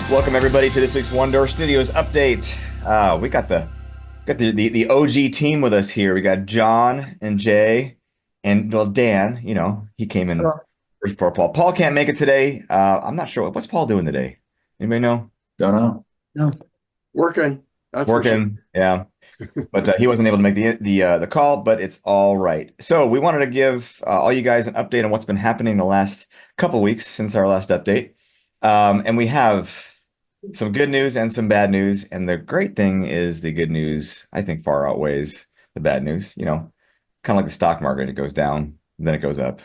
Welcome everybody to this week's OneDoor Studios update. We got the OG team with us here. We got John and Jay and well Dan. He came in Oh, before Paul. Paul can't make it today. I'm not sure what's Paul doing today. Anybody know? Don't know. no. Working, that's for sure. Working. Yeah, but he wasn't able to make the call. But it's all right. So we wanted to give all you guys an update on what's been happening the last couple weeks since our last update. And we have some good news and some bad news. And the great thing is the good news, I think, far outweighs the bad news. Kind of like the stock market, it goes down, then it goes up.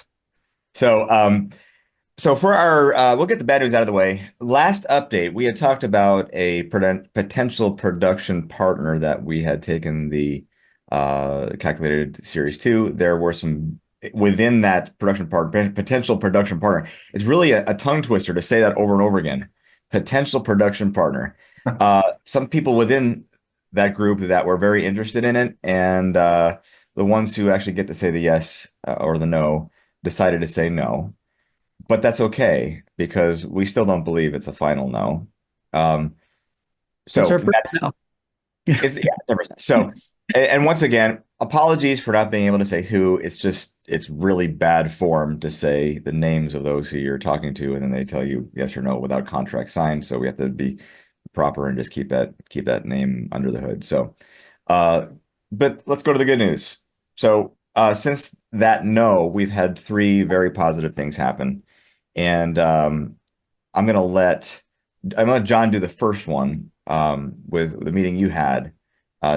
So for our, we'll get the bad news out of the way. Last update, we had talked about a potential production partner that we had taken the calculated series to. There were some within that production partner, potential production partner. It's really a tongue twister to say that over and over again. Potential production partner. Some people within that group that were very interested in it, and the ones who actually get to say the yes or the no decided to say no. But that's okay because we still don't believe it's a final no. Um, It's so our first that's now. it's yeah, 100%. So and once again, apologies for not being able to say who. It's really bad form to say the names of those who you're talking to, and then they tell you yes or no without contract signed. So we have to be proper and just keep that name under the hood. So uh but let's go to the good news. So since that no, we've had three very positive things happen. And I'm gonna let I'm gonna let John do the first one with the meeting you had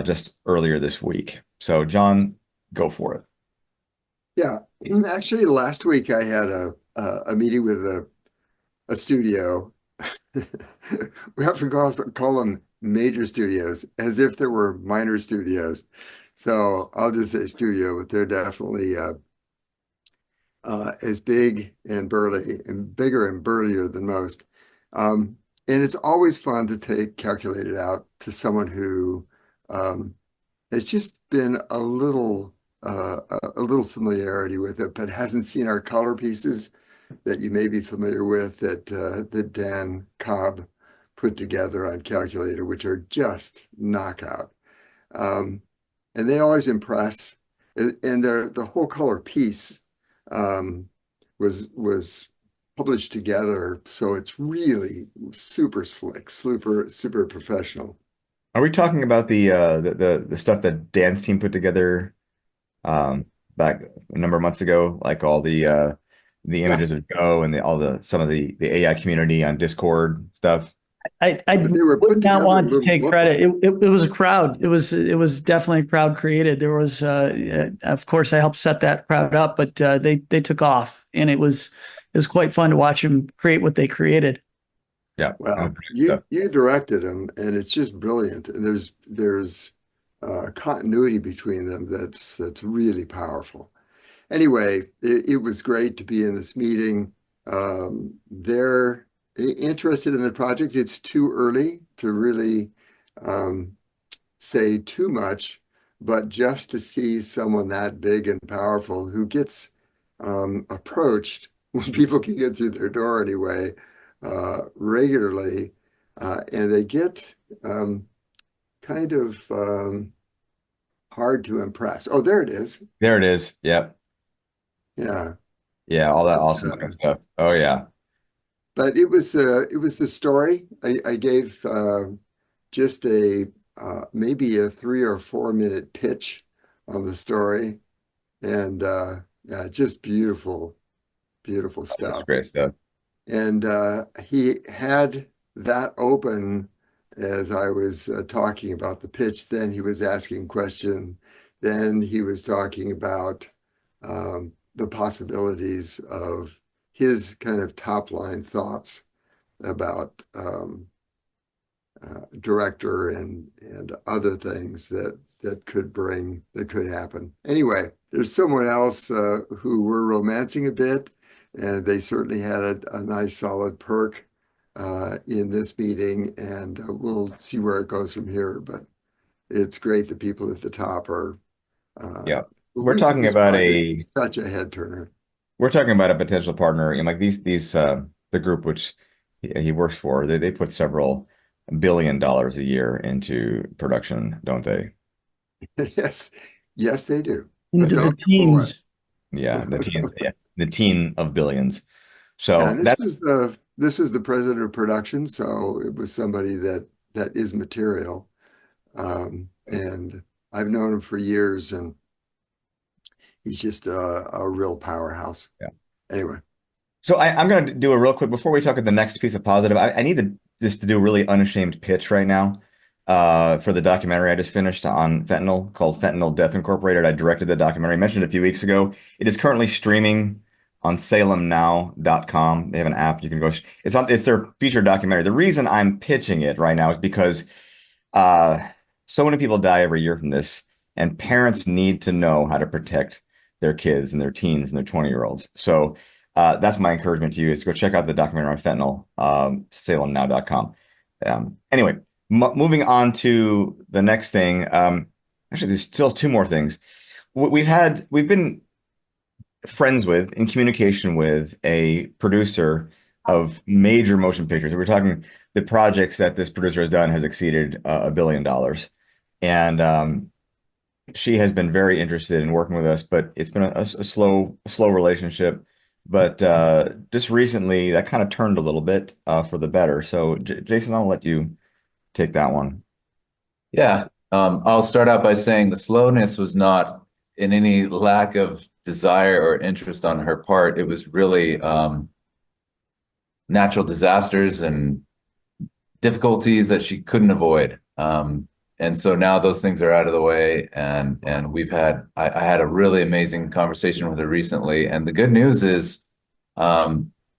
just earlier this week. So John, go for it. Yeah, actually, last week I had a meeting with a studio. We often call them major studios, as if there were minor studios. So I'll just say studio, but they're definitely as big and burly and bigger and burlier than most. And it's always fun to take calculated out to someone who has just been a little familiarity with it, but hasn't seen our color pieces that you may be familiar with that Dan Cobb put together on Calculator, which are just knockout. Um, and they always impress. And the whole color piece um, was published together, so it's really super slick, super professional. Are we talking about the stuff that Dan's team put together um back a number of months ago, like all the Yeah, images of Go and all the some of the AI community on Discord stuff? I but they were would put not together a want to little take booklet. credit. It was a crowd. It was definitely crowd created. There was of course I helped set that crowd up, but they took off and it was quite fun to watch them create what they created. Yeah, Well, great you stuff. you directed them, and it's just brilliant. And there's continuity between them that's really powerful. Anyway, it was great to be in this meeting. They're interested in the project. It's too early to really um, say too much, but just to see someone that big and powerful who gets approached when people can get through their door anyway, regularly, and they get kind of hard to impress. Oh, there it is. There it is. Yep. Yeah. Yeah, all that But, awesome looking stuff. Oh yeah. but it was the story. I gave just a maybe a 3 or 4 minute pitch on the story, and yeah, just beautiful That's such stuff. great stuff. And he had that open as I was talking about the pitch. Then he was asking questions. Then he was talking about the possibilities of his kind of top line thoughts about director and other things that could happen. Anyway, there's someone else who we're romancing a bit, and they certainly had a nice solid perk in this meeting, and we'll see where it goes from here. But it's great that people at the top are Yeah. We're believe in talking this about project. a It's such a head turner. we're talking about a potential partner, like these the group which he works for. They put several $1 billion a year into production, don't they? Yes, yes, they do. But into the don't give away. teens. Yeah, the teen of billions. Yeah, So and that's this was the president of production, so it was somebody that is material. And I've known him for years, and he's just a real powerhouse. yeah. Anyway, So I'm going to do a real quick before we talk about the next piece of positive. I need to just to do a really unashamed pitch right now for the documentary I just finished on fentanyl called Fentanyl Death Incorporated. I directed the documentary. I mentioned it a few weeks ago. It is currently streaming on salemnow.com. They have an app you can go. It's their featured documentary. The reason I'm pitching it right now is because uh, so many people die every year from this, and parents need to know how to protect their kids and their teens and their 20-year-olds. So that's my encouragement to you is to go check out the documentary on fentanyl, salemnow.com. Anyway, moving on to the next thing. Actually, there's still two more things. We've been friends with, in communication with a producer of major motion pictures. We're talking the projects that this producer has done has exceeded $1 billion. And she has been very interested in working with us, but it's been a slow relationship. But just recently, that kind of turned a little bit for the better. So, Jason, I'll let you take that one. Yeah, I'll start out by saying the slowness was not in any lack of desire or interest on her part. It was really natural disasters and difficulties that she couldn't avoid. And so now those things are out of the way, and I had a really amazing conversation with her recently, and the good news is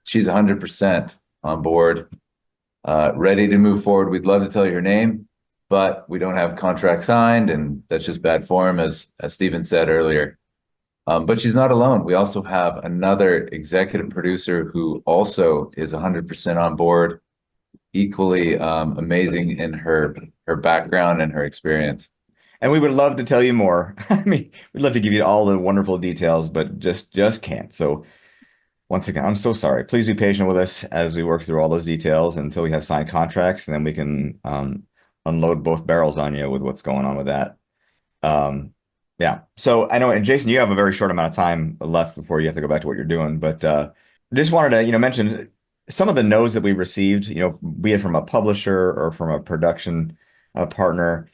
she's 100% on board, ready to move forward. We'd love to tell you her name, but we don't have contract signed, and that's just bad form, as Steven said earlier. But she's not alone. We also have another executive producer who also is 100% on board, equally amazing in her background and her experience. And we would love to tell you more. I mean, we'd love to give you all the wonderful details, but just can't. So once again, I'm so sorry. Please be patient with us as we work through all those details until we have signed contracts, and then we can unload both barrels on you with what's going on with that. Um, yeah. So I know, and Jason, you have a very short amount of time left before you have to go back to what you're doing, but just wanted to, mention some of the no's that we received, be it from a publisher or from a production partner.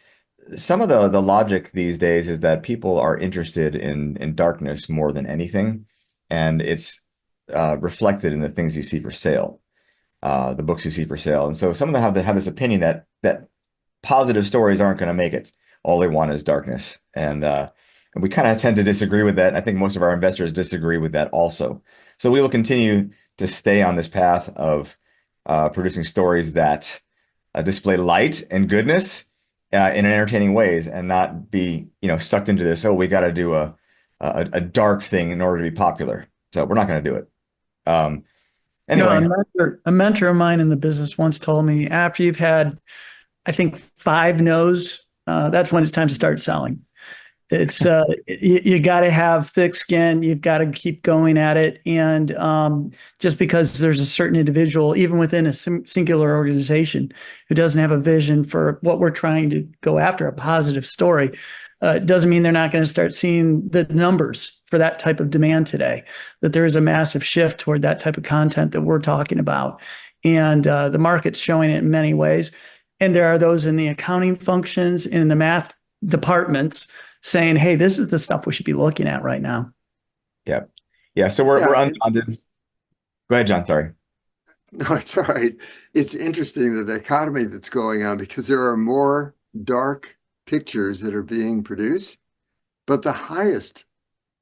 Some of the logic these days is that people are interested in darkness more than anything, and it's reflected in the things you see for sale, the books you see for sale. And so some of them have this opinion that positive stories aren't going to make it. All they want is darkness, and we kind of tend to disagree with that. I think most of our investors disagree with that also. So we will continue to stay on this path of producing stories that display light and goodness in entertaining ways, and not be sucked into this. Oh, we got to do a dark thing in order to be popular. So we're not going to do it. Um, A anyway, mentor of mine in the business once told me after you've had, I think, five no's, that's when it's time to start selling. It's you got to have thick skin. You've got to keep going at it, and just because there's a certain individual, even within a singular organization, who doesn't have a vision for what we're trying to go after, a positive story, doesn't mean they're not going to start seeing the numbers for that type of demand today. That there is a massive shift toward that type of content that we're talking about, and the market's showing it in many ways. And there are those in the accounting functions, in the math departments, saying, "Hey, this is the stuff we should be looking at right now." yeah, yeah. So we're yeah, undaunted. Go ahead, John. Sorry. no, it's all right. It's interesting the dichotomy that's going on because there are more dark pictures that are being produced, but the highest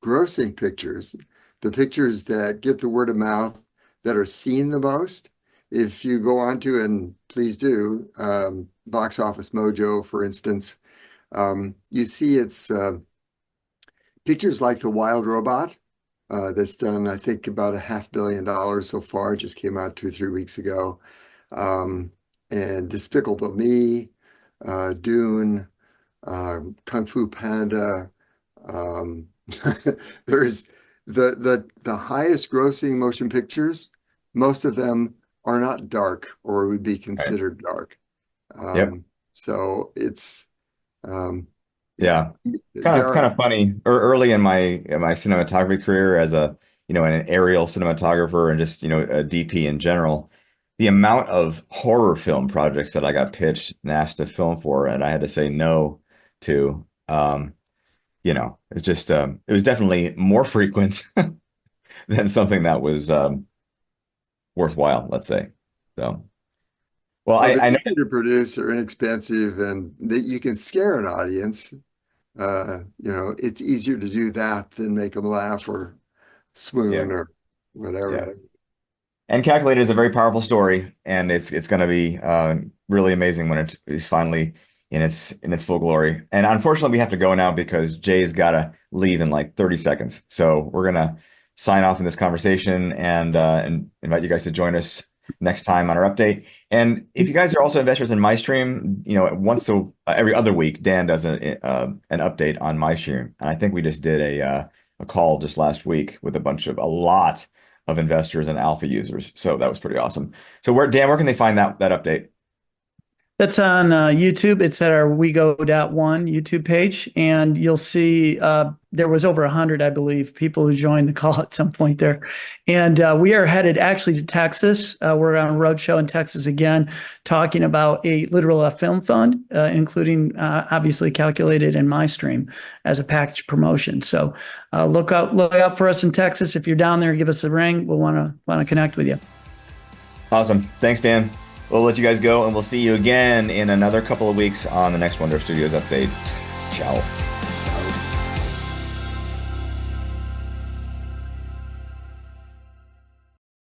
grossing pictures, the pictures that get the word of mouth, that are seen the most, if you go on to, and please do, Box Office Mojo, for instance, you see it's pictures like The Wild Robot, that's done, I think, about $500 million so far. It just came out 2 or 3 weeks ago. And Despicable Me, Dune, Kung Fu Panda. Um, there's the highest grossing motion pictures. Most of them are not dark or would be Right. considered dark. Yep. So um, yeah, Yeah. there It's are, kind of funny. Early in my cinematography career as a, an aerial cinematographer and just, a DP in general, the amount of horror film projects that I got pitched and asked to film for and I had to say no to, it's just it was definitely more frequent than something that was worthwhile, let's say. So, well, well, they're I know, easy to produce, they're inexpensive, and that you can scare an audience. It's easier to do that than make them laugh or yeah, swoon or yeah. whatever. And Calculated is a very powerful story, and it's going to be really amazing when it is finally in its full glory. And unfortunately, we have to go now because Jay's got to leave in like 30 seconds. So we're gonna sign off in this conversation and invite you guys to join us next time on our update. And if you guys are also investors in MyStream, every other week, Dan does an update on MyStream, and I think we just did a call just last week with a lot of investors and alpha users. So that was pretty awesome. So Dan, where can they find that update? That's on YouTube. It's at our WeGo.one YouTube page, and you'll see there was over 100, I believe, people who joined the call at some point there. And we are headed actually to Texas. We're on a roadshow in Texas again, talking about a literal film fund, including obviously Calculated and MyStream as a package promotion. So look out for us in Texas. If you're down there, give us a ring. We'll want to connect with you. Awesome. Thanks, Dan. We'll let you guys go and we'll see you again in another couple of weeks on the next OneDoor Studios update. Ciao.